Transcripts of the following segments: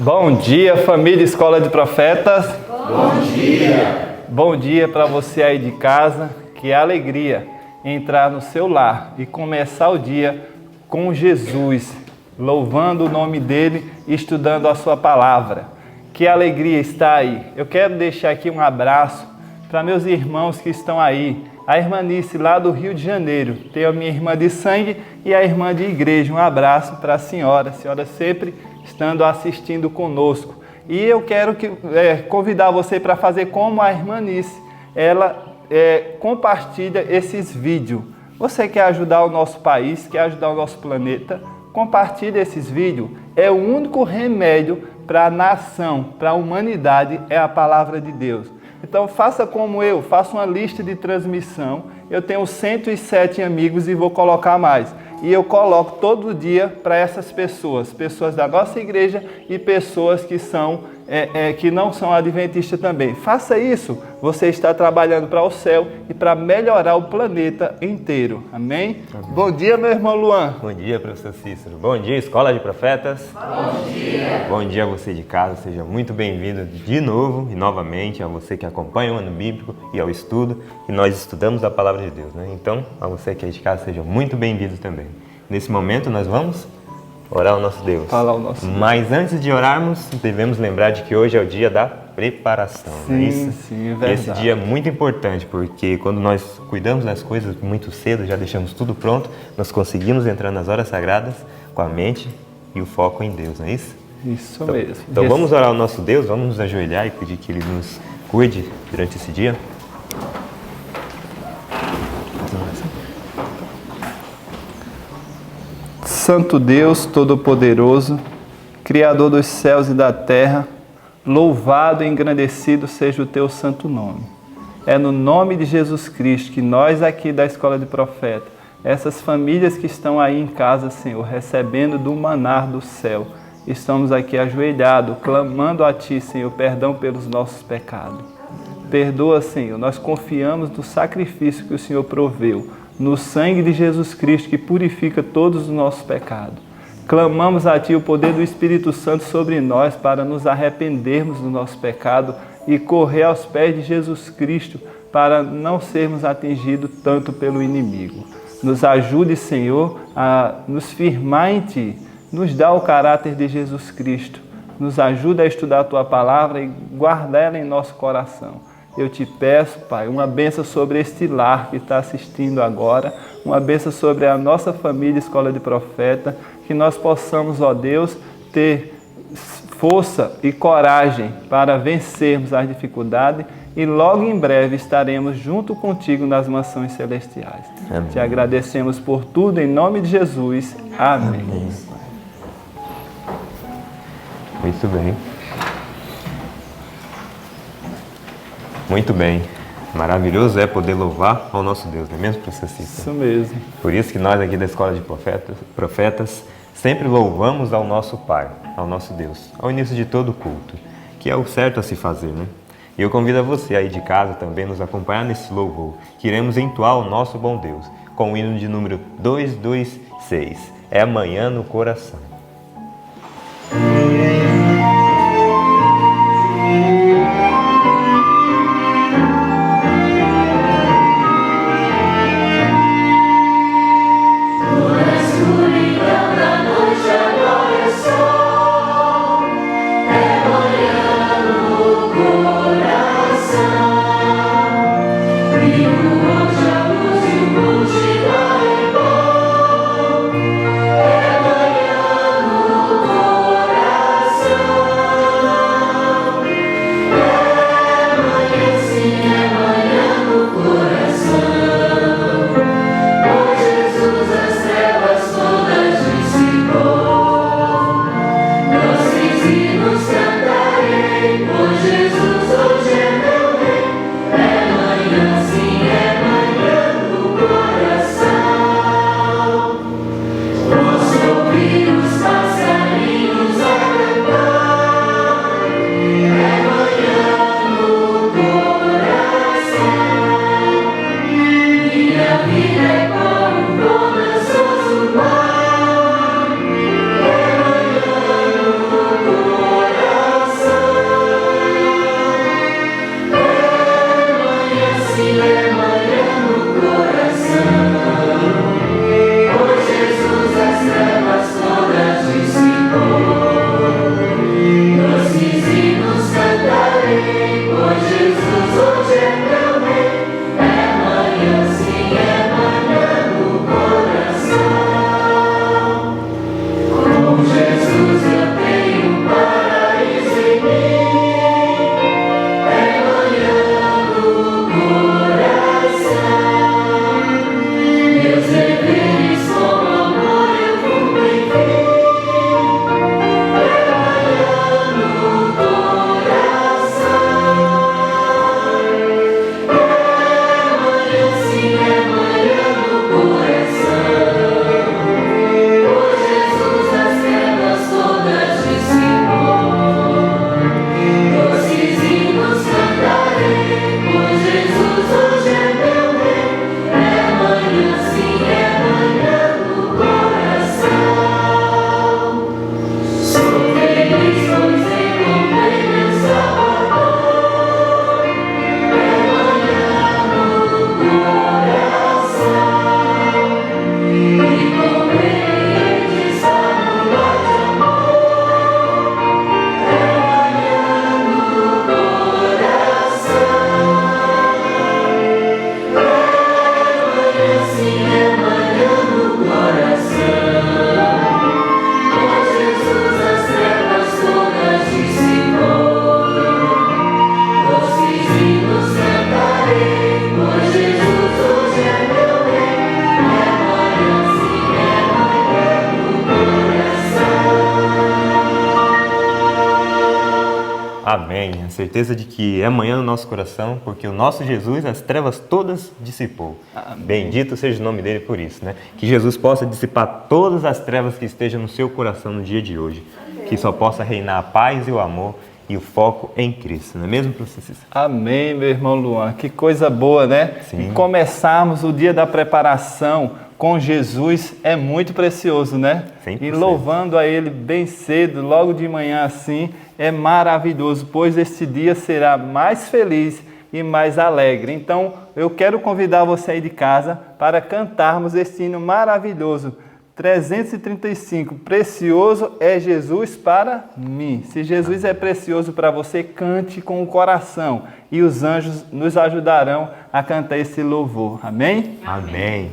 Bom dia, família Escola de Profetas. Bom dia. Bom dia para você aí de casa. Que alegria entrar no seu lar e começar o dia com Jesus, louvando o nome dele e estudando a sua palavra. Que alegria estar aí. Eu quero deixar aqui um abraço para meus irmãos que estão aí. A irmã Nice, lá do Rio de Janeiro. Tem a minha irmã de sangue e a irmã de igreja. Um abraço para a senhora sempre estando assistindo conosco. E eu quero convidar você para fazer como a irmã Nice. Ela compartilha esses vídeos. Você quer ajudar o nosso país, quer ajudar o nosso planeta? Compartilhe esses vídeos. É o único remédio para a nação, para a humanidade, é a palavra de Deus. Então faça como eu, faça uma lista de transmissão. Eu tenho 107 amigos e vou colocar mais. E eu coloco todo dia para essas pessoas da nossa igreja e pessoas que não são adventistas também. Faça isso, você está trabalhando para o céu e para melhorar o planeta inteiro. Amém? Amém? Bom dia, meu irmão Luan. Bom dia, professor Cícero. Bom dia, Escola de Profetas. Bom dia. Bom dia a você de casa, seja muito bem-vindo de novo e novamente a você que acompanha o ano bíblico e ao estudo, e nós estudamos a palavra de Deus, né? Então, a você que é de casa, seja muito bem-vindo também. Nesse momento, nós vamos orar ao nosso Deus. Falar ao nosso Deus. Mas antes de orarmos, devemos lembrar de que hoje é o dia da preparação. Sim, não é isso? Sim, é verdade. Esse dia é muito importante, porque quando nós cuidamos das coisas muito cedo, já deixamos tudo pronto, nós conseguimos entrar nas horas sagradas com a mente e o foco em Deus, não é isso? Isso mesmo. Então vamos orar ao nosso Deus, vamos nos ajoelhar e pedir que Ele nos cuide durante esse dia. Santo Deus Todo-Poderoso, Criador dos céus e da terra, louvado e engrandecido seja o teu santo nome. É no nome de Jesus Cristo que nós aqui da Escola de Profeta, essas famílias que estão aí em casa, Senhor, recebendo do manar do céu, estamos aqui ajoelhados, clamando a Ti, Senhor, perdão pelos nossos pecados. Perdoa, Senhor, nós confiamos no sacrifício que o Senhor proveu, no sangue de Jesus Cristo que purifica todos os nossos pecados. Clamamos a Ti o poder do Espírito Santo sobre nós para nos arrependermos do nosso pecado e correr aos pés de Jesus Cristo para não sermos atingidos tanto pelo inimigo. Nos ajude, Senhor, a nos firmar em Ti, nos dá o caráter de Jesus Cristo, nos ajuda a estudar a Tua palavra e guardar ela em nosso coração. Eu te peço, Pai, uma bênção sobre este lar que está assistindo agora, uma bênção sobre a nossa família Escola de Profeta, que nós possamos, ó Deus, ter força e coragem para vencermos as dificuldades e logo em breve estaremos junto contigo nas mansões celestiais. Amém. Te agradecemos por tudo, em nome de Jesus. Amém. Amém. Muito bem. Muito bem. Maravilhoso é poder louvar ao nosso Deus, não é mesmo, professor Cícero? Isso mesmo. Por isso que nós aqui da Escola de Profetas sempre louvamos ao nosso Pai, ao nosso Deus, ao início de todo culto, que é o certo a se fazer, né? E eu convido a você aí de casa também nos acompanhar nesse louvor, que iremos entoar o nosso bom Deus, com o hino de número 226, É Amanhã no Coração. Amanhã a certeza de que é amanhã no nosso coração, porque o nosso Jesus as trevas todas dissipou. Amém. Bendito seja o nome dele por isso, né? Que Jesus possa dissipar todas as trevas que estejam no seu coração no dia de hoje. Amém. Que só possa reinar a paz e o amor e o foco em Cristo, não é mesmo, professor Cícero? Amém, meu irmão Luan. Que coisa boa, né? Sim. E começarmos o dia da preparação com Jesus é muito precioso, né? 100%. E louvando a Ele bem cedo, logo de manhã assim, é maravilhoso, pois este dia será mais feliz e mais alegre. Então, eu quero convidar você aí de casa para cantarmos este hino maravilhoso. 335, precioso é Jesus para mim. Se Jesus é precioso para você, cante com o coração e os anjos nos ajudarão a cantar esse louvor. Amém? Amém.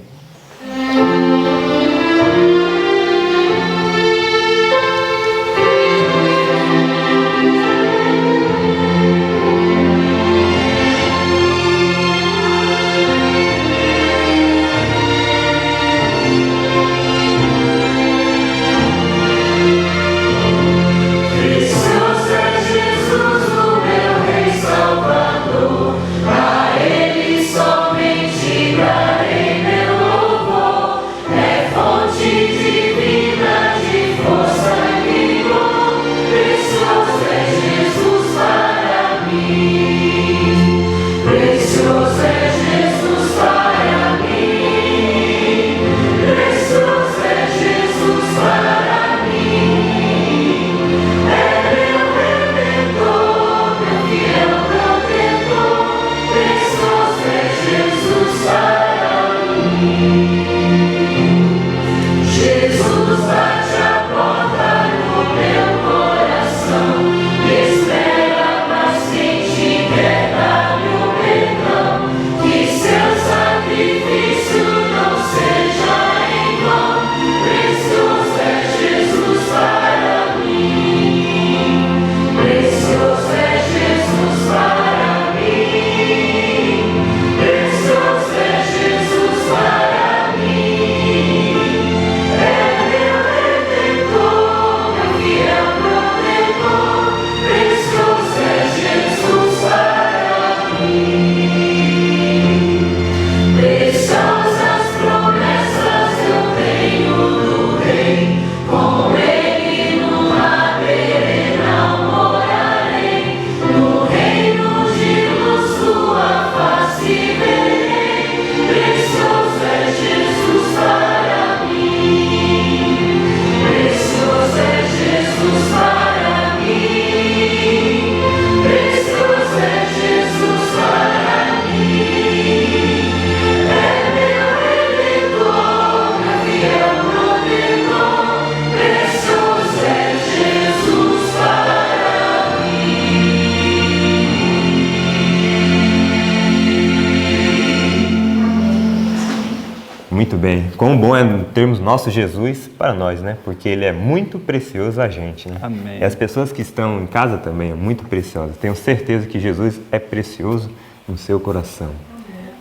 Muito bem. Quão bom é termos nosso Jesus para nós, né? Porque Ele é muito precioso a gente, né? Amém. E as pessoas que estão em casa também é muito preciosas. Tenho certeza que Jesus é precioso no seu coração.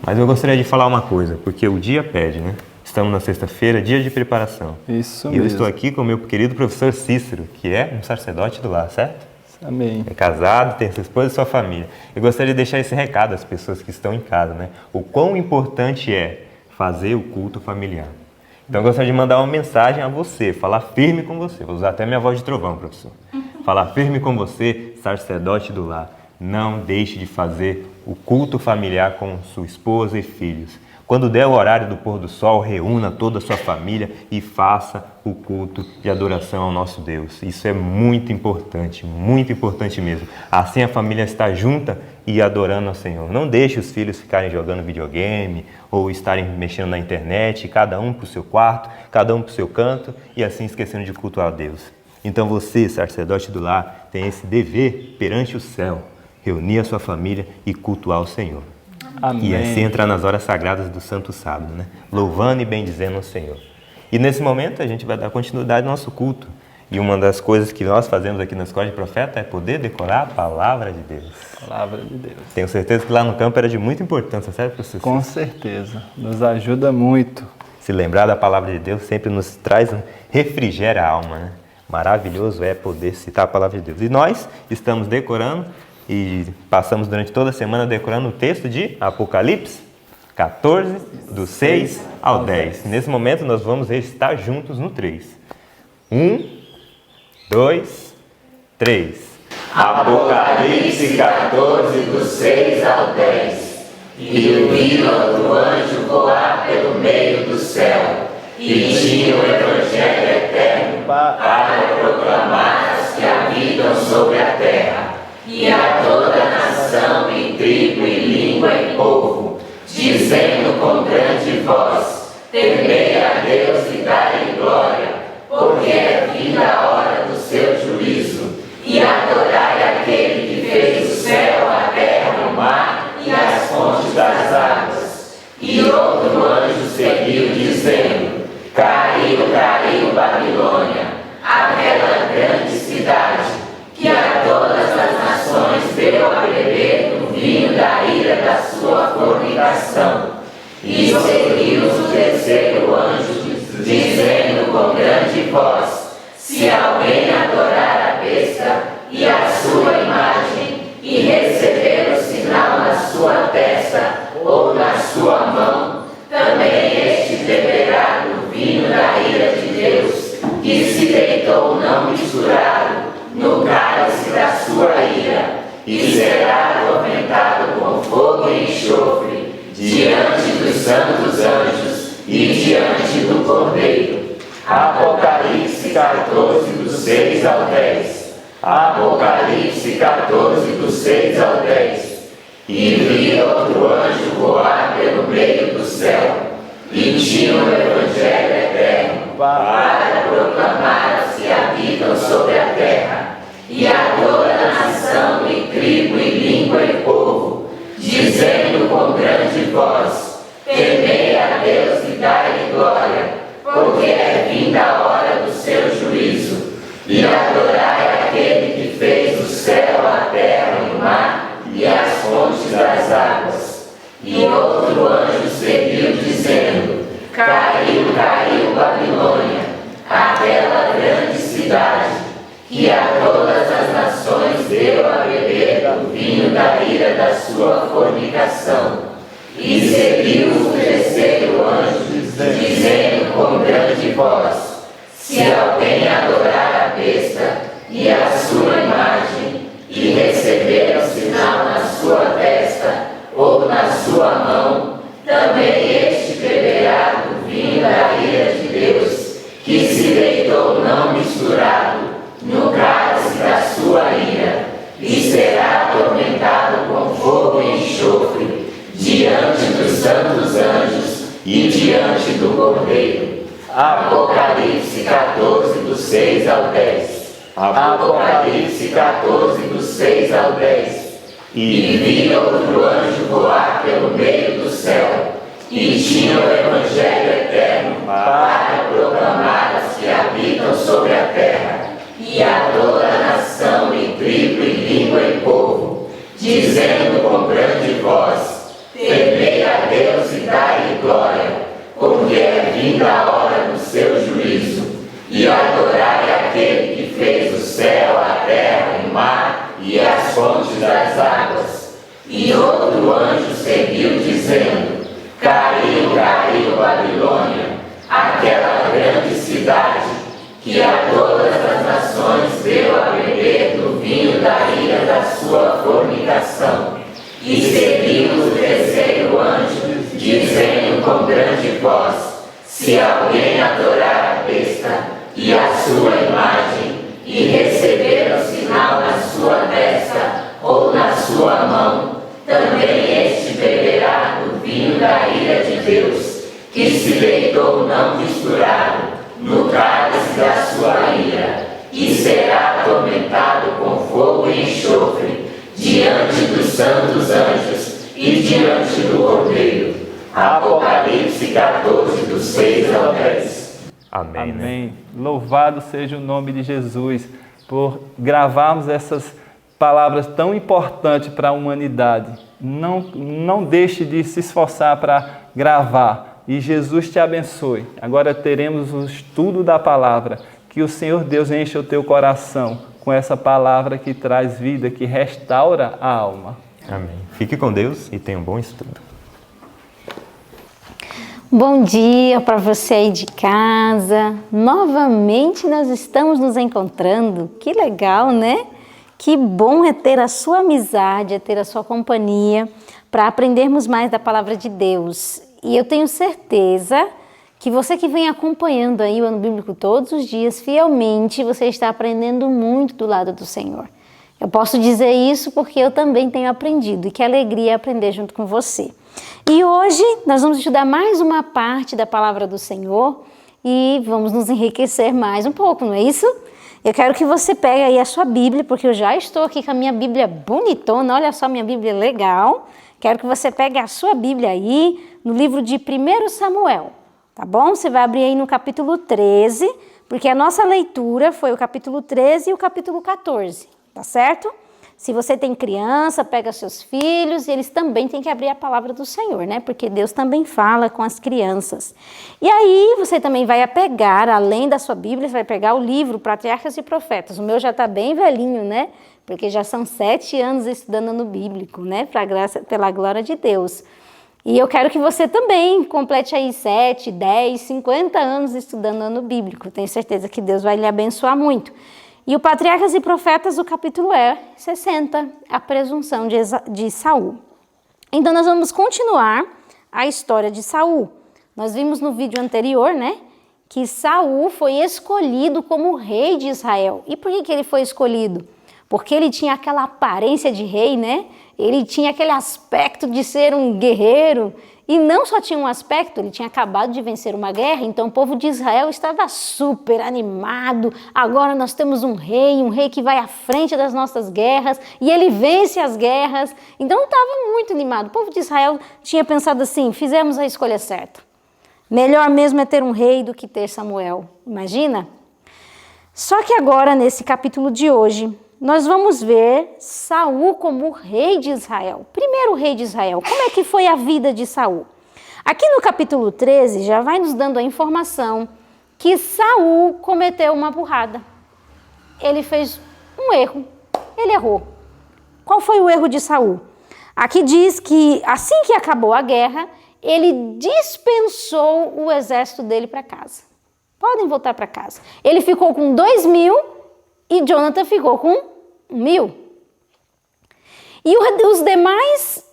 Mas eu gostaria de falar uma coisa, porque o dia pede, né? Estamos na sexta-feira, dia de preparação. Isso e mesmo. eu estou aqui com o meu querido professor Cícero, que é um sacerdote do lar, certo? Amém. É casado, tem sua esposa e sua família. Eu gostaria de deixar esse recado às pessoas que estão em casa, né? O quão importante é fazer o culto familiar. Então eu gostaria de mandar uma mensagem a você, falar firme com você. Vou usar até minha voz de trovão, professor. Falar firme com você, sacerdote do lar. Não deixe de fazer o culto familiar com sua esposa e filhos. Quando der o horário do pôr do sol, reúna toda a sua família e faça o culto de adoração ao nosso Deus. Isso é muito importante mesmo. Assim a família está junta e adorando ao Senhor. Não deixe os filhos ficarem jogando videogame ou estarem mexendo na internet, cada um para o seu quarto, cada um para o seu canto e assim esquecendo de cultuar a Deus. Então você, sacerdote do lar, tem esse dever perante o céu, reunir a sua família e cultuar o Senhor. Amém. E assim entrar nas horas sagradas do Santo Sábado, né? Louvando e bendizendo o Senhor. E nesse momento a gente vai dar continuidade ao nosso culto. E uma das coisas que nós fazemos aqui na Escola de Profeta é poder decorar a Palavra de Deus. Palavra de Deus. Tenho certeza que lá no campo era de muita importância, certo, professor? Com certeza. Nos ajuda muito. Se lembrar da Palavra de Deus sempre nos traz refrigera a alma, né? Maravilhoso é poder citar a Palavra de Deus. E nós estamos decorando E passamos durante toda a semana decorando o texto de Apocalipse 14, do 6 ao 10. Nesse momento nós vamos recitar juntos no 3. 1, 2, 3. Apocalipse 14, do 6 ao 10. E eu vi outro anjo voar pelo meio do céu, e tinha o Evangelho eterno para proclamar aos que habitam sobre a terra, e a toda nação, e tribo, e língua, e povo, dizendo com grande voz: temei a Deus e dai-lhe glória, porque é vinda a hora do seu juízo, e adorai aquele que fez o céu, a terra, o mar e as fontes das águas. E outro anjo seguiu, dizendo: caiu, caiu Babilônia, aquela grande cidade, que a todas as nações deu a beber do vinho da ira da sua fornicação. E seguiu o terceiro anjo, dizendo com grande voz: se alguém adorar a besta e a sua imagem, e receber o sinal na sua testa ou na sua mão, também este beberá do vinho da ira de Deus, que se deitou não misturado no cálice da sua ira, e será atormentado com fogo e enxofre diante dos santos anjos e diante do Cordeiro. Apocalipse 14, do 6 ao 10. Apocalipse 14, do 6 ao 10. E vi outro anjo voar pelo meio do céu, e tinha o Evangelho eterno para proclamar aos que habitam sobre a terra, e a toda nação, e tribo, e língua, e povo, dizendo com grande voz: temei a Deus e dai-lhe glória, porque é vinda a hora do seu juízo, e adorai aquele que fez o céu, a terra, o mar e as fontes das águas. E outro anjo seguiu, dizendo: caiu, caiu Babilônia, aquela grande cidade, que a todas as nações deu a beber do vinho da ira da sua fornicação. E seguiu o terceiro anjo, dizendo com grande voz: se alguém adorar a besta e a sua imagem, e receber o sinal na sua testa ou na sua mão, também este beberá do vinho da ira de Deus, que se deitou não misturado no cálice da sua ira, e será atormentado com fogo e enxofre diante dos santos anjos e diante do Cordeiro. Apocalipse 14, do 6 ao 10. Apocalipse 14, do 6 ao 10. E vi outro anjo voar pelo meio do céu, e tinha o Evangelho eterno para proclamar aos que habitam sobre a terra, e a toda a nação, e tribo, e língua, e povo, dizendo com grande voz: temei a Deus e dai-lhe glória, porque é vinda a hora do seu juízo, e adorai aquele que fez o céu, a terra, o mar e as fontes das águas. E outro anjo seguiu, dizendo: caiu, caiu Babilônia, aquela grande cidade, que a todas as nações deu a beber do vinho da ira da sua fornicação. E seguiu o terceiro anjo, dizendo com grande voz: se alguém adorar a besta e a sua imagem, e receber o sinal na sua testa ou na sua mão, também este beberá do vinho da ira de Deus, que se deitou não misturado no cálice da sua ira, e será atormentado com fogo e enxofre diante dos santos anjos e diante do Cordeiro. Apocalipse 14, do 6 ao 10. Amém. Amém. Né? Louvado seja o nome de Jesus por gravarmos essas palavras tão importantes para a humanidade. Não deixe de se esforçar para gravar. E Jesus te abençoe. Agora teremos o estudo da palavra. Que o Senhor Deus encha o teu coração com essa palavra que traz vida, que restaura a alma. Amém. Fique com Deus e tenha um bom estudo. Bom dia para você aí de casa. Novamente nós estamos nos encontrando. Que legal, né? Que bom é ter a sua amizade, é ter a sua companhia para aprendermos mais da palavra de Deus. E eu tenho certeza que você que vem acompanhando aí o Ano Bíblico todos os dias, fielmente, você está aprendendo muito do lado do Senhor. Eu posso dizer isso porque eu também tenho aprendido e que alegria aprender junto com você. E hoje nós vamos estudar mais uma parte da palavra do Senhor e vamos nos enriquecer mais um pouco, não é isso? Eu quero que você pegue aí a sua Bíblia, porque eu já estou aqui com a minha Bíblia bonitona, olha só minha Bíblia legal. Quero que você pegue a sua Bíblia aí no livro de 1 Samuel, tá bom? Você vai abrir aí no capítulo 13, porque a nossa leitura foi o capítulo 13 e o capítulo 14, tá certo? Se você tem criança, pega seus filhos e eles também têm que abrir a palavra do Senhor, né? Porque Deus também fala com as crianças. E aí você também vai pegar, além da sua Bíblia, você vai pegar o livro Patriarcas e Profetas. O meu já está bem velhinho, né? Porque já são 7 anos estudando no bíblico, né? Pela glória de Deus. E eu quero que você também complete aí 7, 10, 50 anos estudando no bíblico. Tenho certeza que Deus vai lhe abençoar muito. E o Patriarcas e Profetas, o capítulo 60, a presunção de Saul. Então nós vamos continuar a história de Saul. Nós vimos no vídeo anterior, né, que Saul foi escolhido como rei de Israel. E por que ele foi escolhido? Porque ele tinha aquela aparência de rei, né? Ele tinha aquele aspecto de ser um guerreiro. E não só tinha um aspecto, ele tinha acabado de vencer uma guerra, então o povo de Israel estava super animado. Agora nós temos um rei que vai à frente das nossas guerras, e ele vence as guerras. Então estava muito animado. O povo de Israel tinha pensado assim, fizemos a escolha certa. Melhor mesmo é ter um rei do que ter Samuel. Imagina? Só que agora, nesse capítulo de hoje, nós vamos ver Saul como rei de Israel. Primeiro rei de Israel. Como é que foi a vida de Saul? Aqui no capítulo 13 já vai nos dando a informação que Saul cometeu uma burrada. Ele fez um erro. Ele errou. Qual foi o erro de Saul? Aqui diz que assim que acabou a guerra, ele dispensou o exército dele para casa. Podem voltar para casa. Ele ficou com 2.000 e Jonathan ficou com 1.000. E os demais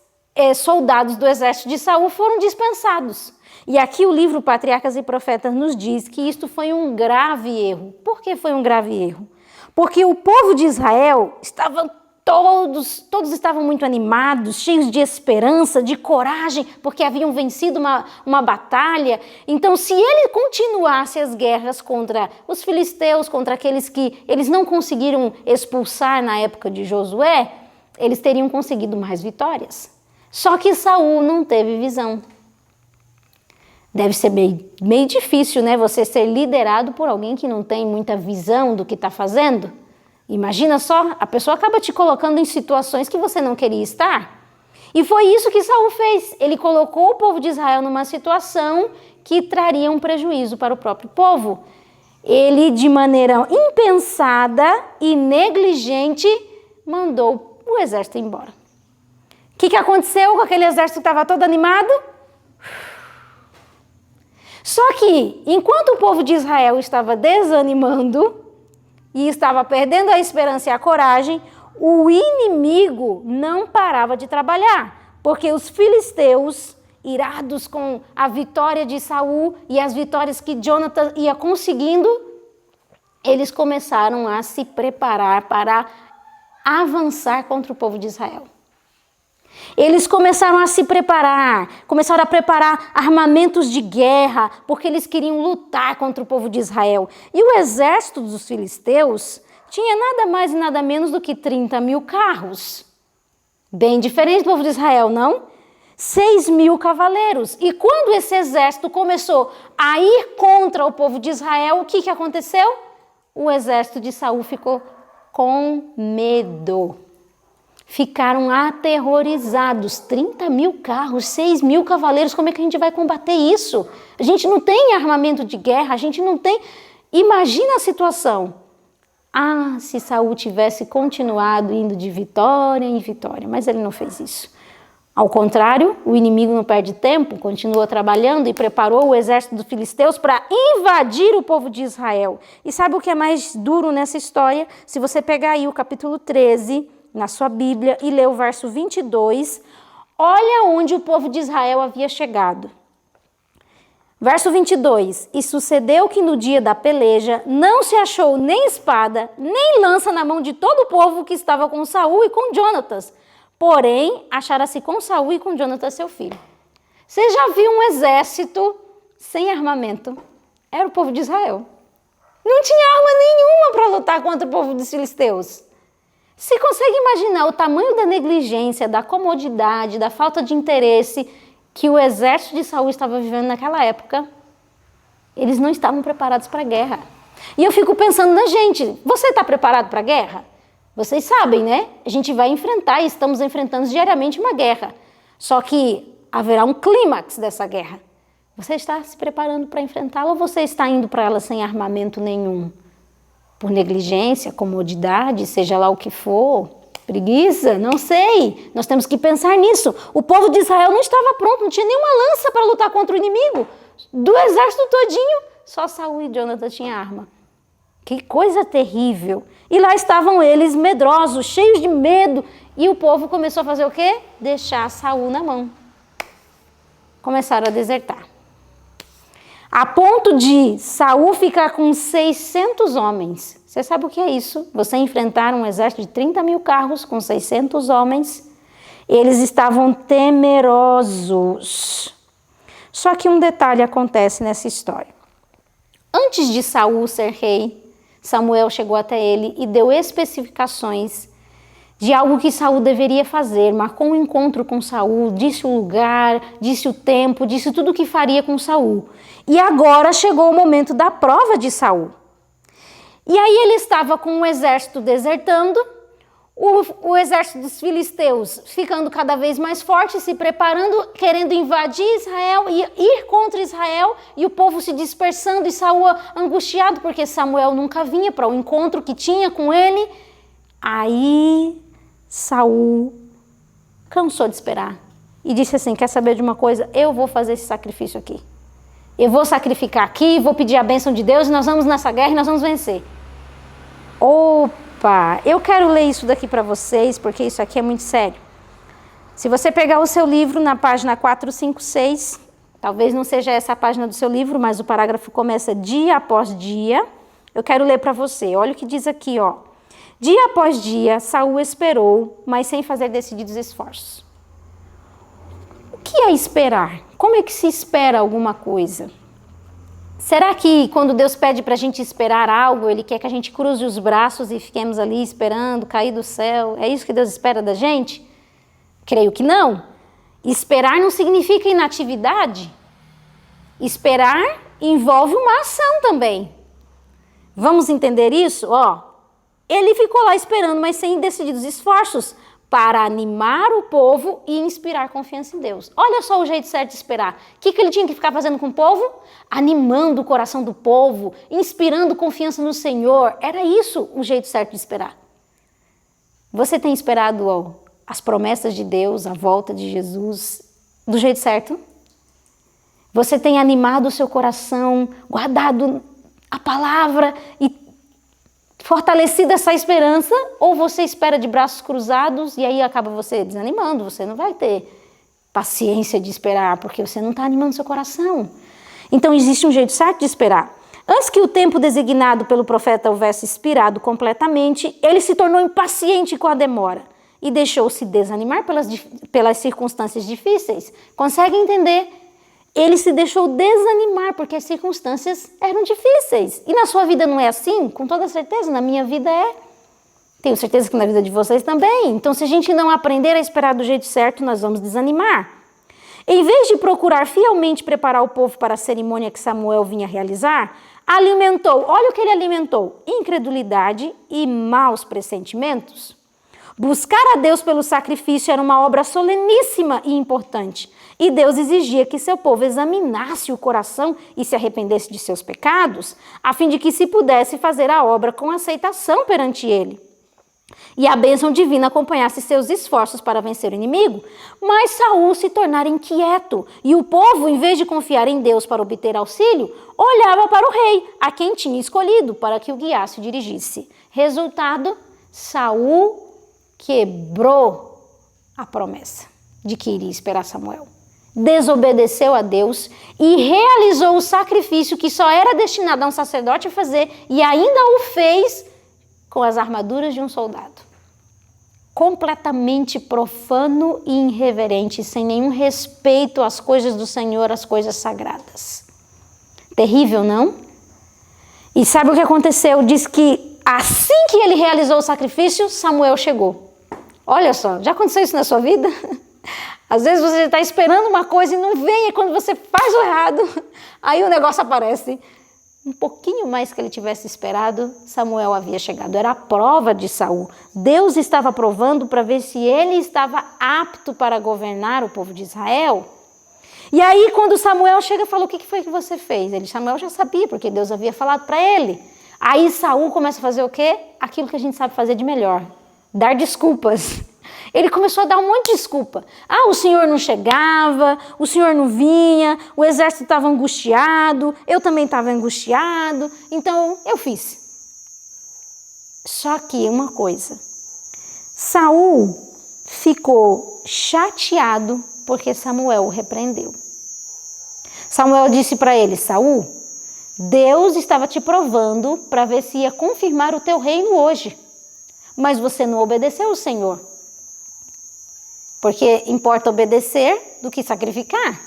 soldados do exército de Saul foram dispensados. E aqui o livro Patriarcas e Profetas nos diz que isto foi um grave erro. Por que foi um grave erro? Porque o povo de Israel estava todos estavam muito animados, cheios de esperança, de coragem, porque haviam vencido uma batalha. Então, se ele continuasse as guerras contra os filisteus, contra aqueles que eles não conseguiram expulsar na época de Josué, eles teriam conseguido mais vitórias. Só que Saul não teve visão. Deve ser meio difícil, né? Você ser liderado por alguém que não tem muita visão do que está fazendo. Imagina só, a pessoa acaba te colocando em situações que você não queria estar. E foi isso que Saul fez. Ele colocou o povo de Israel numa situação que traria um prejuízo para o próprio povo. Ele, de maneira impensada e negligente, mandou o exército embora. O que aconteceu com aquele exército que estava todo animado? Só que, enquanto o povo de Israel estava desanimando e estava perdendo a esperança e a coragem, o inimigo não parava de trabalhar, porque os filisteus, irados com a vitória de Saul e as vitórias que Jonathan ia conseguindo, eles começaram a se preparar para avançar contra o povo de Israel. Eles começaram a se preparar, começaram a preparar armamentos de guerra, porque eles queriam lutar contra o povo de Israel. E o exército dos filisteus tinha nada mais e nada menos do que 30.000 carros. Bem diferente do povo de Israel, não? 6.000 cavaleiros. E quando esse exército começou a ir contra o povo de Israel, o que aconteceu? O exército de Saul ficou com medo. Ficaram aterrorizados. 30.000 carros, 6.000 cavaleiros, como é que a gente vai combater isso? A gente não tem armamento de guerra, a gente não tem... Imagina a situação. Ah, se Saul tivesse continuado indo de vitória em vitória, mas ele não fez isso. Ao contrário, o inimigo não perde tempo, continua trabalhando e preparou o exército dos filisteus para invadir o povo de Israel. E sabe o que é mais duro nessa história? Se você pegar aí o capítulo 13 na sua Bíblia e ler o verso 22, olha onde o povo de Israel havia chegado. Verso 22, e sucedeu que no dia da peleja não se achou nem espada, nem lança na mão de todo o povo que estava com Saul e com Jonatas. Porém, achara-se com Saul e com Jonatas seu filho. Você já viu um exército sem armamento? Era o povo de Israel. Não tinha arma nenhuma para lutar contra o povo dos filisteus. Você consegue imaginar o tamanho da negligência, da comodidade, da falta de interesse que o exército de Saul estava vivendo naquela época? Eles não estavam preparados para a guerra. E eu fico pensando na gente, você está preparado para a guerra? Vocês sabem, né? A gente vai enfrentar e estamos enfrentando diariamente uma guerra. Só que haverá um clímax dessa guerra. Você está se preparando para enfrentá-la ou você está indo para ela sem armamento nenhum? Por negligência, comodidade, seja lá o que for, preguiça, não sei. Nós temos que pensar nisso. O povo de Israel não estava pronto, não tinha nenhuma lança para lutar contra o inimigo. Do exército todinho, só Saul e Jonatas tinham arma. Que coisa terrível. E lá estavam eles medrosos, cheios de medo. E o povo começou a fazer o quê? Deixar Saul na mão. Começaram a desertar. A ponto de Saul ficar com 600 homens. Você sabe o que é isso? Você enfrentar um exército de 30 mil carros com 600 homens. Eles estavam temerosos. Só que um detalhe acontece nessa história. Antes de Saul ser rei, Samuel chegou até ele e deu especificações de algo que Saul deveria fazer, marcou um encontro com Saul, disse o lugar, disse o tempo, disse tudo o que faria com Saul. E agora chegou o momento da prova de Saul. E aí ele estava com o exército desertando, o exército dos filisteus ficando cada vez mais forte, se preparando, querendo invadir Israel e ir contra Israel, e o povo se dispersando e Saul angustiado, porque Samuel nunca vinha para o encontro que tinha com ele. Aí Saul cansou de esperar e disse assim, quer saber de uma coisa? Eu vou fazer esse sacrifício aqui. Eu vou sacrificar aqui, vou pedir a bênção de Deus e nós vamos nessa guerra e nós vamos vencer. Opa, eu quero ler isso daqui para vocês, porque isso aqui é muito sério. Se você pegar o seu livro na página 456, talvez não seja essa a página do seu livro, mas o parágrafo começa dia após dia. Eu quero ler para você, olha o que diz aqui, ó. Dia após dia, Saul esperou, mas sem fazer decididos esforços. O que é esperar? Como é que se espera alguma coisa? Será que quando Deus pede para a gente esperar algo, Ele quer que a gente cruze os braços e fiquemos ali esperando cair do céu? É isso que Deus espera da gente? Creio que não. Esperar não significa inatividade. Esperar envolve uma ação também. Vamos entender isso? Ó, ele ficou lá esperando, mas sem decididos esforços, para animar o povo e inspirar confiança em Deus. Olha só o jeito certo de esperar. O que ele tinha que ficar fazendo com o povo? Animando o coração do povo, inspirando confiança no Senhor. Era isso o jeito certo de esperar. Você tem esperado as promessas de Deus, a volta de Jesus, do jeito certo? Você tem animado o seu coração, guardado a palavra e fortalecida essa esperança, ou você espera de braços cruzados e aí acaba você desanimando, você não vai ter paciência de esperar, porque você não está animando seu coração. Então existe um jeito certo de esperar. Antes que o tempo designado pelo profeta houvesse expirado completamente, ele se tornou impaciente com a demora e deixou-se desanimar pelas circunstâncias difíceis. Consegue entender? Ele se deixou desanimar porque as circunstâncias eram difíceis. E na sua vida não é assim? Com toda certeza, na minha vida é. Tenho certeza que na vida de vocês também. Então, se a gente não aprender a esperar do jeito certo, nós vamos desanimar. Em vez de procurar fielmente preparar o povo para a cerimônia que Samuel vinha realizar, alimentou, olha o que ele alimentou, incredulidade e maus pressentimentos. Buscar a Deus pelo sacrifício era uma obra soleníssima e importante. E Deus exigia que seu povo examinasse o coração e se arrependesse de seus pecados, a fim de que se pudesse fazer a obra com aceitação perante ele. E a bênção divina acompanhasse seus esforços para vencer o inimigo. Mas Saul se tornara inquieto, e o povo, em vez de confiar em Deus para obter auxílio, olhava para o rei, a quem tinha escolhido para que o guiasse e dirigisse. Resultado, Saul quebrou a promessa de que iria esperar Samuel. Desobedeceu a Deus e realizou o sacrifício que só era destinado a um sacerdote fazer, e ainda o fez com as armaduras de um soldado. Completamente profano e irreverente, sem nenhum respeito às coisas do Senhor, às coisas sagradas. Terrível, não? E sabe o que aconteceu? Diz que assim que ele realizou o sacrifício, Samuel chegou. Olha só, já aconteceu isso na sua vida? Às vezes você está esperando uma coisa e não vem, e quando você faz o errado, aí o negócio aparece. Um pouquinho mais que ele tivesse esperado, Samuel havia chegado. Era a prova de Saul. Deus estava provando para ver se ele estava apto para governar o povo de Israel. E aí, quando Samuel chega, fala: o que foi que você fez? Samuel já sabia, porque Deus havia falado para ele. Aí Saul começa a fazer o quê? Aquilo que a gente sabe fazer de melhor: dar desculpas. Ele começou a dar um monte de desculpa. O Senhor não chegava, o Senhor não vinha, o exército estava angustiado, eu também estava angustiado, então eu fiz. Só que uma coisa, Saul ficou chateado porque Samuel o repreendeu. Samuel disse para ele: Saul, Deus estava te provando para ver se ia confirmar o teu reino hoje, mas você não obedeceu ao Senhor. Porque importa obedecer do que sacrificar.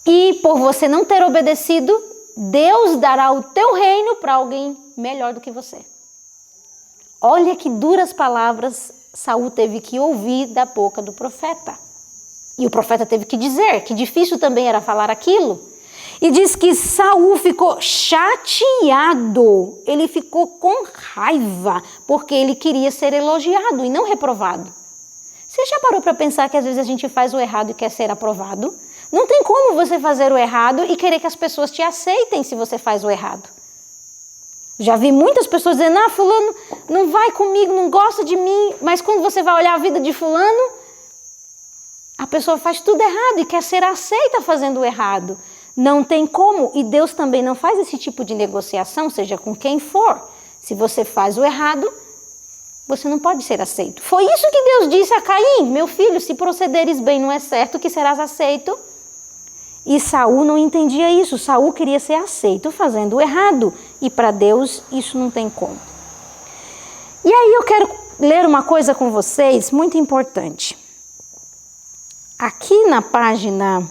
E por você não ter obedecido, Deus dará o teu reino para alguém melhor do que você. Olha que duras palavras Saul teve que ouvir da boca do profeta. E o profeta teve que dizer que difícil também era falar aquilo. E diz que Saul ficou chateado, ele ficou com raiva, porque ele queria ser elogiado e não reprovado. Você já parou para pensar que às vezes a gente faz o errado e quer ser aprovado? Não tem como você fazer o errado e querer que as pessoas te aceitem se você faz o errado. Já vi muitas pessoas dizendo: fulano não vai comigo, não gosta de mim, mas quando você vai olhar a vida de fulano, a pessoa faz tudo errado e quer ser aceita fazendo o errado. Não tem como, e Deus também não faz esse tipo de negociação, seja com quem for. Se você faz o errado, você não pode ser aceito. Foi isso que Deus disse a Caim: meu filho, se procederes bem, não é certo que serás aceito. E Saul não entendia isso. Saul queria ser aceito fazendo o errado. E para Deus isso não tem como. E aí eu quero ler uma coisa com vocês muito importante. Aqui na página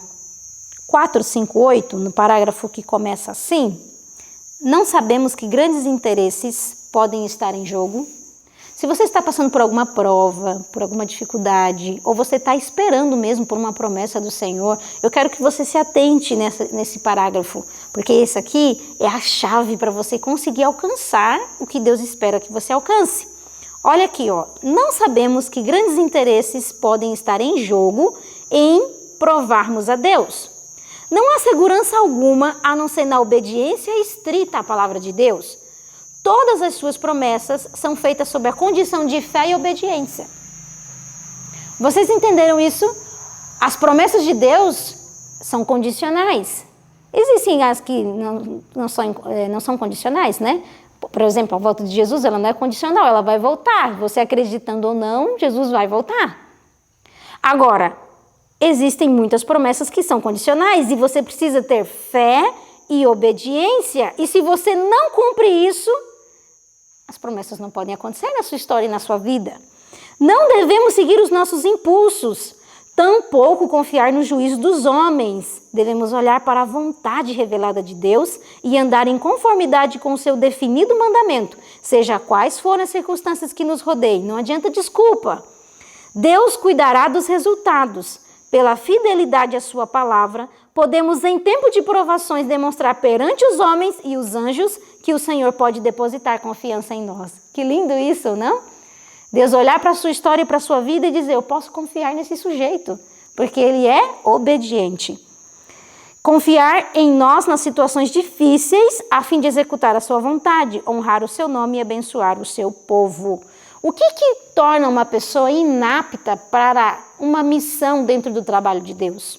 458, no parágrafo que começa assim: não sabemos que grandes interesses podem estar em jogo. Se você está passando por alguma prova, por alguma dificuldade, ou você está esperando mesmo por uma promessa do Senhor, eu quero que você se atente nesse parágrafo, porque esse aqui é a chave para você conseguir alcançar o que Deus espera que você alcance. Olha aqui, não sabemos que grandes interesses podem estar em jogo em provarmos a Deus. Não há segurança alguma a não ser na obediência estrita à palavra de Deus. Todas as suas promessas são feitas sob a condição de fé e obediência. Vocês entenderam isso? As promessas de Deus são condicionais. Existem as que não são condicionais, né? Por exemplo, a volta de Jesus, ela não é condicional, ela vai voltar. Você acreditando ou não, Jesus vai voltar. Agora, existem muitas promessas que são condicionais e você precisa ter fé e obediência. E se você não cumpre isso, as promessas não podem acontecer na sua história e na sua vida. Não devemos seguir os nossos impulsos, tampouco confiar no juízo dos homens. Devemos olhar para a vontade revelada de Deus e andar em conformidade com o seu definido mandamento, seja quais forem as circunstâncias que nos rodeiem. Não adianta desculpa. Deus cuidará dos resultados. Pela fidelidade à sua palavra, podemos em tempo de provações demonstrar perante os homens e os anjos que o Senhor pode depositar confiança em nós. Que lindo isso, não? Deus olhar para a sua história e para a sua vida e dizer: eu posso confiar nesse sujeito, porque ele é obediente. Confiar em nós nas situações difíceis, a fim de executar a sua vontade, honrar o seu nome e abençoar o seu povo. O que torna uma pessoa inapta para uma missão dentro do trabalho de Deus?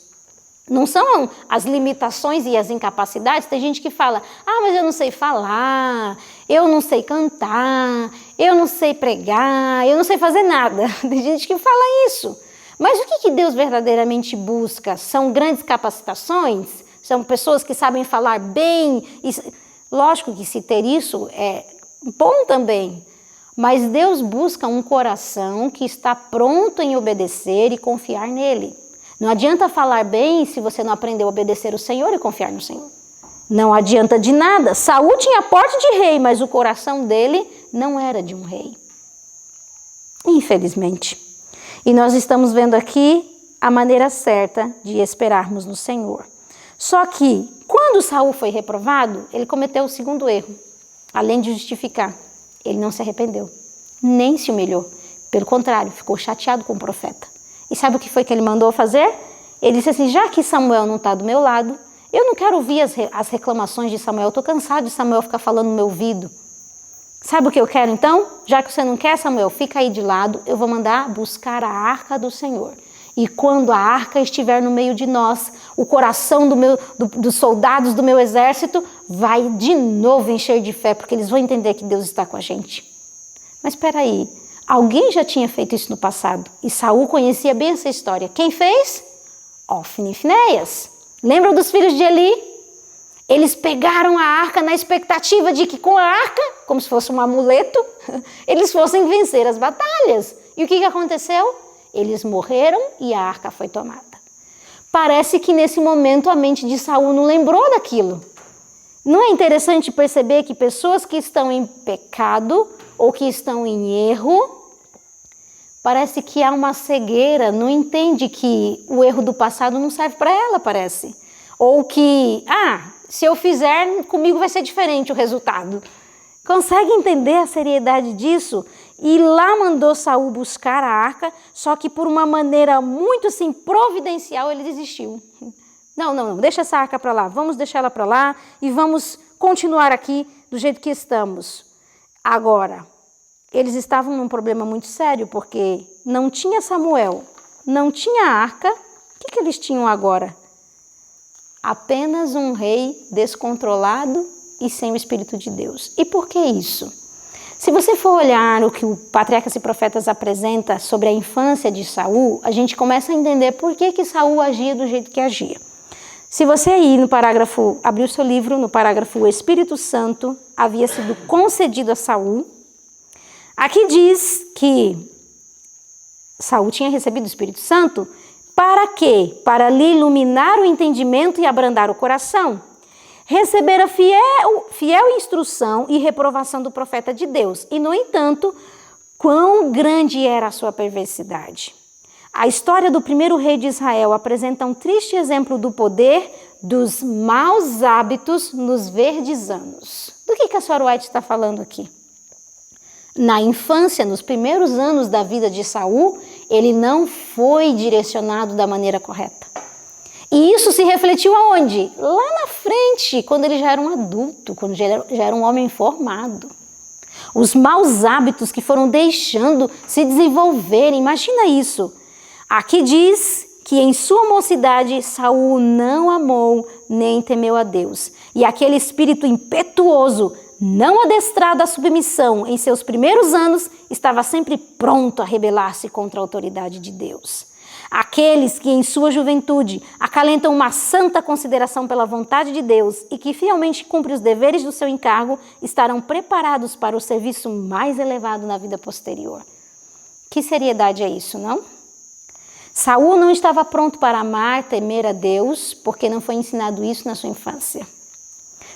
Não são as limitações e as incapacidades. Tem gente que fala, mas eu não sei falar, eu não sei cantar, eu não sei pregar, eu não sei fazer nada. Tem gente que fala isso. Mas o que Deus verdadeiramente busca? São grandes capacitações? São pessoas que sabem falar bem? Lógico que se ter isso é bom também. Mas Deus busca um coração que está pronto em obedecer e confiar nele. Não adianta falar bem se você não aprendeu a obedecer o Senhor e confiar no Senhor. Não adianta de nada. Saul tinha porte de rei, mas o coração dele não era de um rei. Infelizmente. E nós estamos vendo aqui a maneira certa de esperarmos no Senhor. Só que, quando Saul foi reprovado, ele cometeu o segundo erro. Além de justificar, ele não se arrependeu, nem se humilhou. Pelo contrário, ficou chateado com o profeta. E sabe o que foi que ele mandou fazer? Ele disse assim, já que Samuel não está do meu lado, eu não quero ouvir as reclamações de Samuel, eu estou cansado de Samuel ficar falando no meu ouvido. Sabe o que eu quero então? Já que você não quer, Samuel, fica aí de lado, eu vou mandar buscar a arca do Senhor. E quando a arca estiver no meio de nós, o coração dos soldados do meu exército vai de novo encher de fé, porque eles vão entender que Deus está com a gente. Mas espera aí, alguém já tinha feito isso no passado, e Saul conhecia bem essa história. Quem fez? Ofni e Finéias. Lembram dos filhos de Eli? Eles pegaram a arca na expectativa de que com a arca, como se fosse um amuleto, eles fossem vencer as batalhas. E o que aconteceu? Eles morreram e a arca foi tomada. Parece que nesse momento a mente de Saul não lembrou daquilo. Não é interessante perceber que pessoas que estão em pecado ou que estão em erro, parece que há uma cegueira, não entende que o erro do passado não serve para ela, parece. Ou que, se eu fizer, comigo vai ser diferente o resultado. Consegue entender a seriedade disso? E lá mandou Saul buscar a arca, só que por uma maneira muito assim providencial ele desistiu. Não, deixa essa arca para lá, vamos deixar ela para lá e vamos continuar aqui do jeito que estamos. Agora, eles estavam num problema muito sério, porque não tinha Samuel, não tinha arca. O que eles tinham agora? Apenas um rei descontrolado e sem o Espírito de Deus. E por que isso? Se você for olhar o que o Patriarcas e Profetas apresenta sobre a infância de Saul, a gente começa a entender por que Saul agia do jeito que agia. Se você aí no parágrafo, abrir o seu livro, no parágrafo o Espírito Santo havia sido concedido a Saul, aqui diz que Saul tinha recebido o Espírito Santo para quê? Para lhe iluminar o entendimento e abrandar o coração. Recebera fiel instrução e reprovação do profeta de Deus. E, no entanto, quão grande era a sua perversidade. A história do primeiro rei de Israel apresenta um triste exemplo do poder dos maus hábitos nos verdes anos. Do que a senhora White está falando aqui? Na infância, nos primeiros anos da vida de Saul, ele não foi direcionado da maneira correta. E isso se refletiu aonde? Lá na frente, quando ele já era um adulto, quando já era um homem formado. Os maus hábitos que foram deixando se desenvolverem, imagina isso. Aqui diz que em sua mocidade Saul não amou nem temeu a Deus. E aquele espírito impetuoso, não adestrado à submissão em seus primeiros anos, estava sempre pronto a rebelar-se contra a autoridade de Deus. Aqueles que em sua juventude acalentam uma santa consideração pela vontade de Deus e que fielmente cumprem os deveres do seu encargo, estarão preparados para o serviço mais elevado na vida posterior. Que seriedade é isso, não? Saul não estava pronto para amar, temer a Deus, porque não foi ensinado isso na sua infância.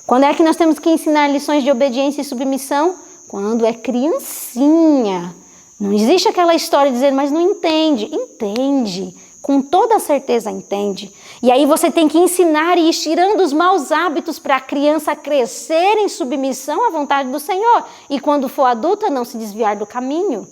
Quando é que nós temos que ensinar lições de obediência e submissão? Quando é criancinha. Não existe aquela história de dizer, mas não entende. Entende, com toda certeza entende. E aí você tem que ensinar e ir tirando os maus hábitos para a criança crescer em submissão à vontade do Senhor. E quando for adulta, não se desviar do caminho.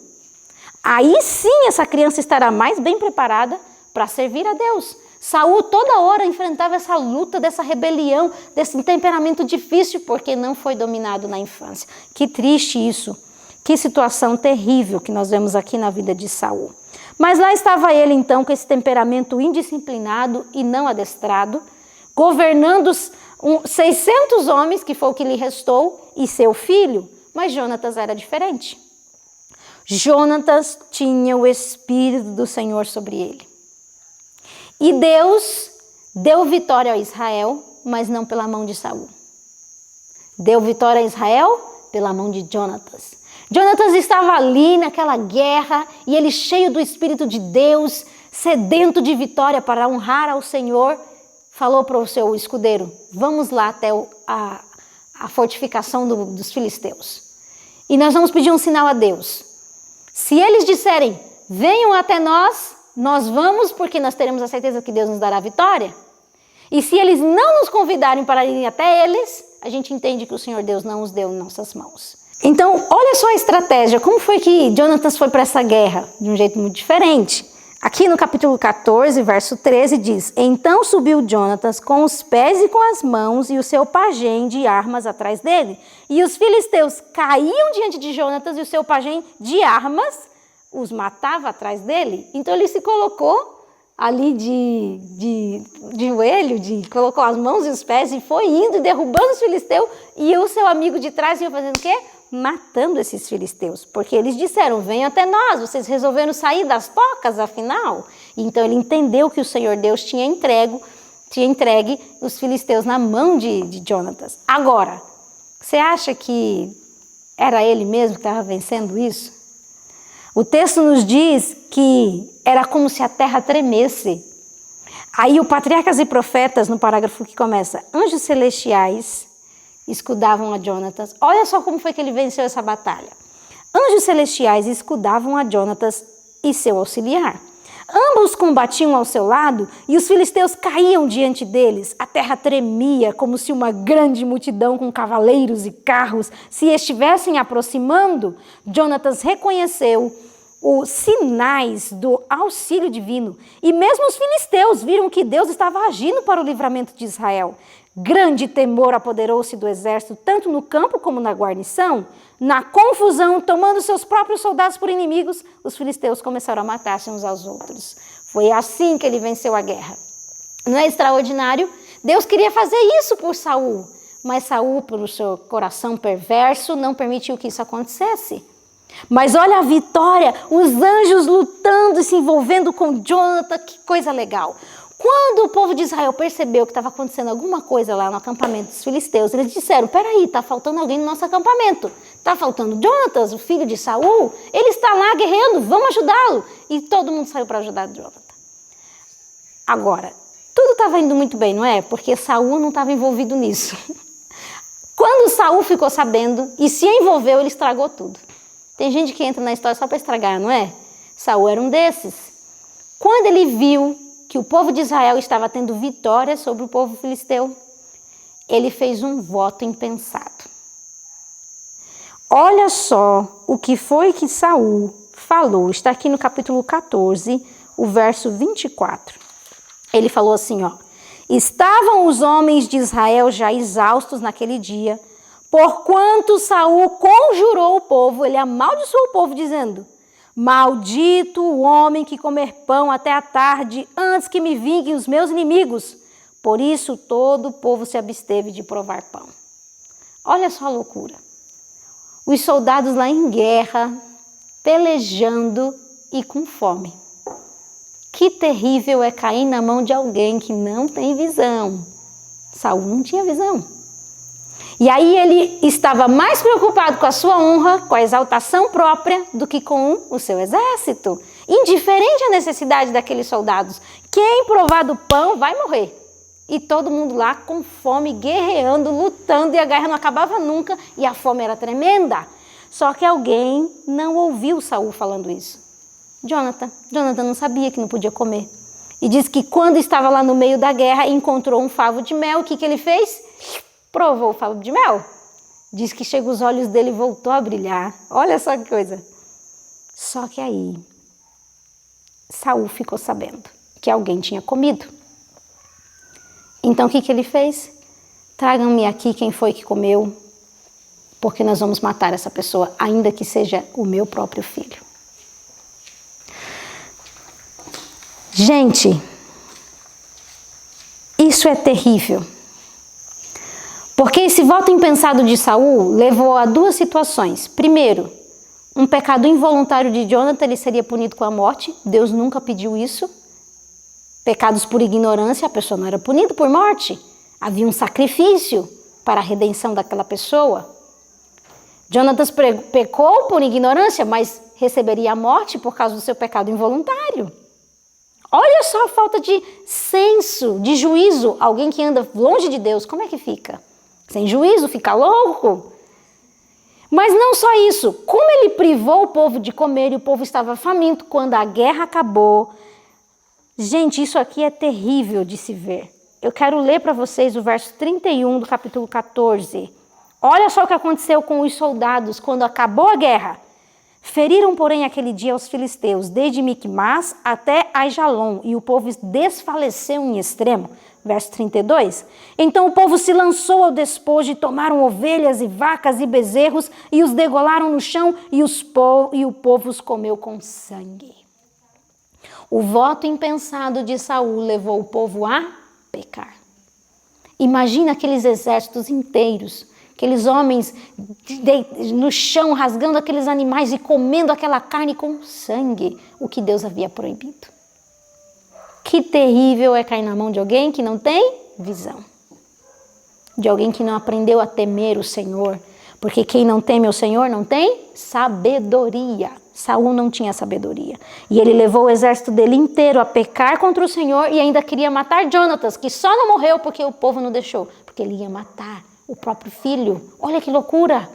Aí sim essa criança estará mais bem preparada para servir a Deus. Saul toda hora enfrentava essa luta, dessa rebelião, desse temperamento difícil, porque não foi dominado na infância. Que triste isso. Que situação terrível que nós vemos aqui na vida de Saul. Mas lá estava ele então com esse temperamento indisciplinado e não adestrado, governando 600 homens, que foi o que lhe restou, e seu filho. Mas Jonatas era diferente. Jonatas tinha o Espírito do Senhor sobre ele. E Deus deu vitória a Israel, mas não pela mão de Saul. Deu vitória a Israel pela mão de Jonatas. Jonatas estava ali naquela guerra e ele cheio do Espírito de Deus, sedento de vitória para honrar ao Senhor, falou para o seu escudeiro, vamos lá até a fortificação dos filisteus. E nós vamos pedir um sinal a Deus. Se eles disserem, venham até nós vamos porque nós teremos a certeza que Deus nos dará a vitória. E se eles não nos convidarem para ir até eles, a gente entende que o Senhor Deus não os deu em nossas mãos. Então, olha só a estratégia. Como foi que Jonatas foi para essa guerra? De um jeito muito diferente. Aqui no capítulo 14, verso 13, diz, então subiu Jonatas com os pés e com as mãos e o seu pajem de armas atrás dele. E os filisteus caíam diante de Jonatas e o seu pajem de armas os matava atrás dele. Então ele se colocou ali de joelho, colocou as mãos e os pés e foi indo e derrubando os filisteus. E o seu amigo de trás ia fazendo o quê? Matando esses filisteus, porque eles disseram, venham até nós, vocês resolveram sair das tocas afinal. Então ele entendeu que o Senhor Deus tinha entregue os filisteus na mão de Jonatas. Agora, você acha que era ele mesmo que estava vencendo isso? O texto nos diz que era como se a terra tremesse. Aí o Patriarcas e Profetas, no parágrafo que começa, anjos celestiais escudavam a Jonatas. Olha só como foi que ele venceu essa batalha. Anjos celestiais escudavam a Jonatas e seu auxiliar. Ambos combatiam ao seu lado e os filisteus caíam diante deles. A terra tremia como se uma grande multidão com cavaleiros e carros se estivessem aproximando. Jonatas reconheceu os sinais do auxílio divino e mesmo os filisteus viram que Deus estava agindo para o livramento de Israel. Grande temor apoderou-se do exército, tanto no campo como na guarnição. Na confusão, tomando seus próprios soldados por inimigos, os filisteus começaram a matar-se uns aos outros. Foi assim que ele venceu a guerra. Não é extraordinário? Deus queria fazer isso por Saul, mas Saul, pelo seu coração perverso, não permitiu que isso acontecesse. Mas olha a vitória, os anjos lutando e se envolvendo com Jonatas, que coisa legal. Quando o povo de Israel percebeu que estava acontecendo alguma coisa lá no acampamento dos filisteus, eles disseram, peraí, está faltando alguém no nosso acampamento. Está faltando Jonatas, o filho de Saul. Ele está lá guerreando, vamos ajudá-lo. E todo mundo saiu para ajudar Jonatas. Agora, tudo estava indo muito bem, não é? Porque Saul não estava envolvido nisso. Quando Saul ficou sabendo e se envolveu, ele estragou tudo. Tem gente que entra na história só para estragar, não é? Saul era um desses. Quando ele viu que o povo de Israel estava tendo vitória sobre o povo filisteu, ele fez um voto impensado. Olha só o que foi que Saul falou, está aqui no capítulo 14, o verso 24. Ele falou assim, ó, estavam os homens de Israel já exaustos naquele dia, porquanto Saul conjurou o povo, ele amaldiçoou o povo dizendo, maldito o homem que comer pão até a tarde, antes que me vinguem os meus inimigos. Por isso todo o povo se absteve de provar pão. Olha só a loucura. Os soldados lá em guerra, pelejando e com fome. Que terrível é cair na mão de alguém que não tem visão. Saul não tinha visão. E aí ele estava mais preocupado com a sua honra, com a exaltação própria, do que com o seu exército. Indiferente à necessidade daqueles soldados. Quem provar do pão vai morrer. E todo mundo lá com fome, guerreando, lutando, e a guerra não acabava nunca, e a fome era tremenda. Só que alguém não ouviu Saul falando isso. Jonatas não sabia que não podia comer. E diz que quando estava lá no meio da guerra, encontrou um favo de mel. O que ele fez? Provou o favo de mel. Diz que chegou os olhos dele e voltou a brilhar. Olha só que coisa. Só que aí, Saul ficou sabendo que alguém tinha comido. Então o que ele fez? Tragam-me aqui quem foi que comeu, porque nós vamos matar essa pessoa, ainda que seja o meu próprio filho. Gente, isso é terrível. Porque esse voto impensado de Saul levou a duas situações. Primeiro, um pecado involuntário de Jonathan, ele seria punido com a morte. Deus nunca pediu isso. Pecados por ignorância, a pessoa não era punida por morte. Havia um sacrifício para a redenção daquela pessoa. Jonathan pecou por ignorância, mas receberia a morte por causa do seu pecado involuntário. Olha só a falta de senso, de juízo. Alguém que anda longe de Deus, como é que fica? Sem juízo, fica louco. Mas não só isso, como ele privou o povo de comer e o povo estava faminto quando a guerra acabou. Gente, isso aqui é terrível de se ver. Eu quero ler para vocês o verso 31 do capítulo 14. Olha só o que aconteceu com os soldados quando acabou a guerra. Feriram, porém, aquele dia os filisteus, desde Micmas até Aijalon, e o povo desfaleceu em extremo. Verso 32. Então o povo se lançou ao despojo e tomaram ovelhas e vacas e bezerros e os degolaram no chão e o povo os comeu com sangue. O voto impensado de Saul levou o povo a pecar. Imagina aqueles exércitos inteiros, aqueles homens no chão rasgando aqueles animais e comendo aquela carne com sangue, o que Deus havia proibido. Que terrível é cair na mão de alguém que não tem visão. De alguém que não aprendeu a temer o Senhor. Porque quem não teme o Senhor não tem sabedoria. Saul não tinha sabedoria. E ele levou o exército dele inteiro a pecar contra o Senhor e ainda queria matar Jonatas, que só não morreu porque o povo não deixou. Porque ele ia matar o próprio filho. Olha que loucura.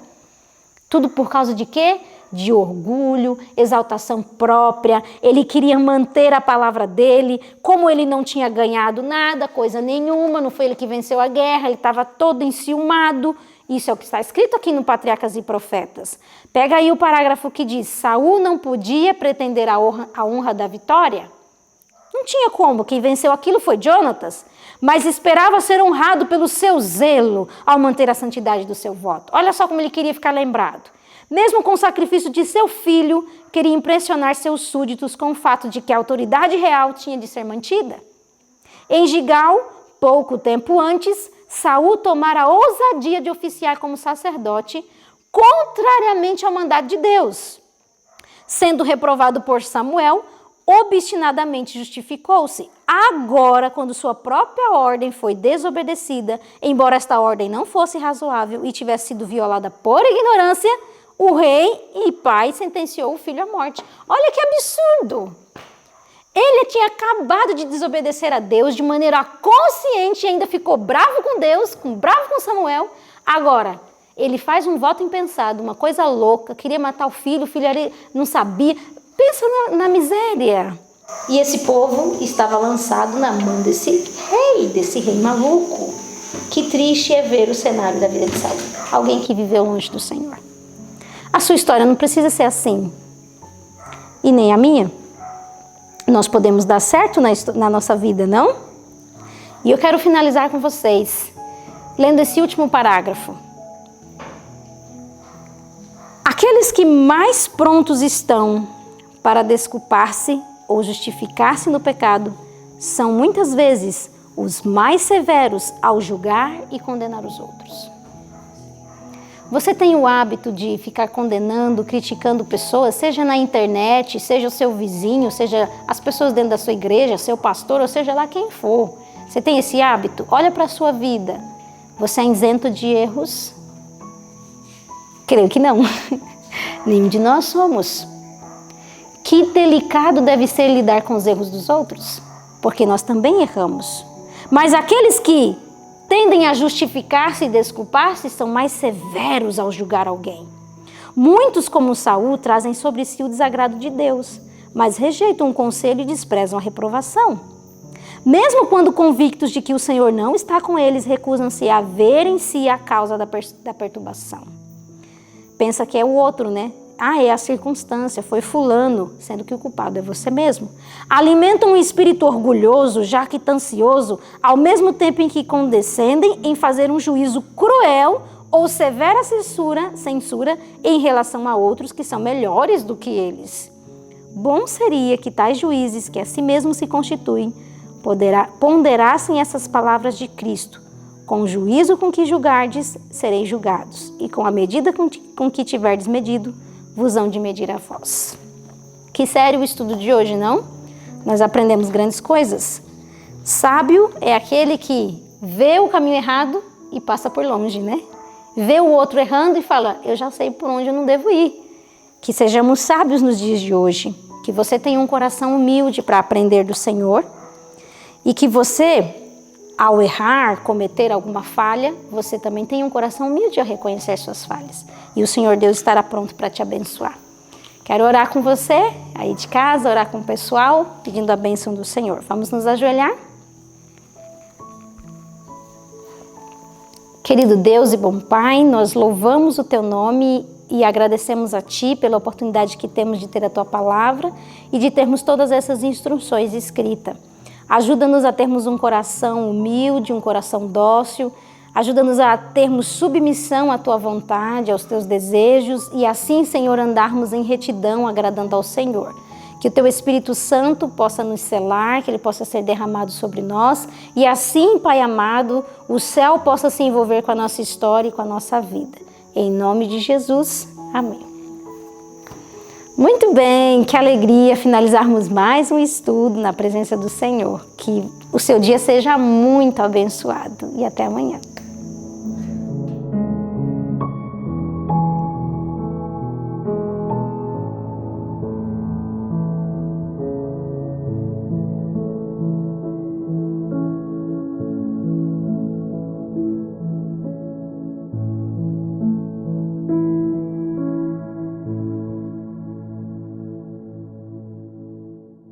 Tudo por causa de quê? De orgulho, exaltação própria. Ele queria manter a palavra dele. Como ele não tinha ganhado nada, coisa nenhuma, não foi ele que venceu a guerra, ele estava todo enciumado. Isso é o que está escrito aqui no Patriarcas e Profetas. Pega aí o parágrafo que diz: Saul não podia pretender a honra da vitória. Não tinha como, quem venceu aquilo foi Jonatas, mas esperava ser honrado pelo seu zelo ao manter a santidade do seu voto. Olha só como ele queria ficar lembrado. Mesmo com o sacrifício de seu filho, queria impressionar seus súditos com o fato de que a autoridade real tinha de ser mantida. Em Gigal, pouco tempo antes, Saul tomara a ousadia de oficiar como sacerdote, contrariamente ao mandado de Deus. Sendo reprovado por Samuel, obstinadamente justificou-se. Agora, quando sua própria ordem foi desobedecida, embora esta ordem não fosse razoável e tivesse sido violada por ignorância, o rei e pai sentenciou o filho à morte. Olha que absurdo! Ele tinha acabado de desobedecer a Deus de maneira consciente e ainda ficou bravo com Deus, bravo com Samuel. Agora, ele faz um voto impensado, uma coisa louca, queria matar o filho ali não sabia. Pensa na miséria. E esse povo estava lançado na mão desse rei maluco. Que triste é ver o cenário da vida de Saul. Alguém que viveu longe do Senhor. A sua história não precisa ser assim. E nem a minha. Nós podemos dar certo na nossa vida, não? E eu quero finalizar com vocês, lendo esse último parágrafo. Aqueles que mais prontos estão para desculpar-se ou justificar-se no pecado são muitas vezes os mais severos ao julgar e condenar os outros. Você tem o hábito de ficar condenando, criticando pessoas, seja na internet, seja o seu vizinho, seja as pessoas dentro da sua igreja, seu pastor, ou seja lá quem for. Você tem esse hábito? Olha para a sua vida. Você é isento de erros? Creio que não. Nenhum de nós somos. Que delicado deve ser lidar com os erros dos outros, porque nós também erramos. Mas aqueles que tendem a justificar-se e desculpar-se são mais severos ao julgar alguém. Muitos, como Saul, trazem sobre si o desagrado de Deus, mas rejeitam um conselho e desprezam a reprovação. Mesmo quando convictos de que o Senhor não está com eles, recusam-se a ver em si a causa da perturbação. Pensa que é o outro, né? é a circunstância, foi fulano, sendo que o culpado é você mesmo. Alimentam um espírito orgulhoso, jactancioso, ao mesmo tempo em que condescendem em fazer um juízo cruel ou severa censura em relação a outros que são melhores do que eles. Bom seria que tais juízes, que a si mesmos se constituem, ponderassem essas palavras de Cristo. Com o juízo com que julgardes, sereis julgados, e com a medida com que tiverdes medido, vos hão de medir a vós. Que sério o estudo de hoje, não? Nós aprendemos grandes coisas. Sábio é aquele que vê o caminho errado e passa por longe, né? Vê o outro errando e fala, eu já sei por onde eu não devo ir. Que sejamos sábios nos dias de hoje, que você tenha um coração humilde para aprender do Senhor e que você, ao errar, cometer alguma falha, você também tenha um coração humilde a reconhecer suas falhas. E o Senhor Deus estará pronto para te abençoar. Quero orar com você, aí de casa, orar com o pessoal, pedindo a bênção do Senhor. Vamos nos ajoelhar? Querido Deus e bom Pai, nós louvamos o Teu nome e agradecemos a Ti pela oportunidade que temos de ter a Tua palavra e de termos todas essas instruções escritas. Ajuda-nos a termos um coração humilde, um coração dócil. Ajuda-nos a termos submissão à Tua vontade, aos Teus desejos e assim, Senhor, andarmos em retidão, agradando ao Senhor. Que o Teu Espírito Santo possa nos selar, que Ele possa ser derramado sobre nós e assim, Pai amado, o céu possa se envolver com a nossa história e com a nossa vida. Em nome de Jesus, amém. Muito bem, que alegria finalizarmos mais um estudo na presença do Senhor. Que o seu dia seja muito abençoado e até amanhã.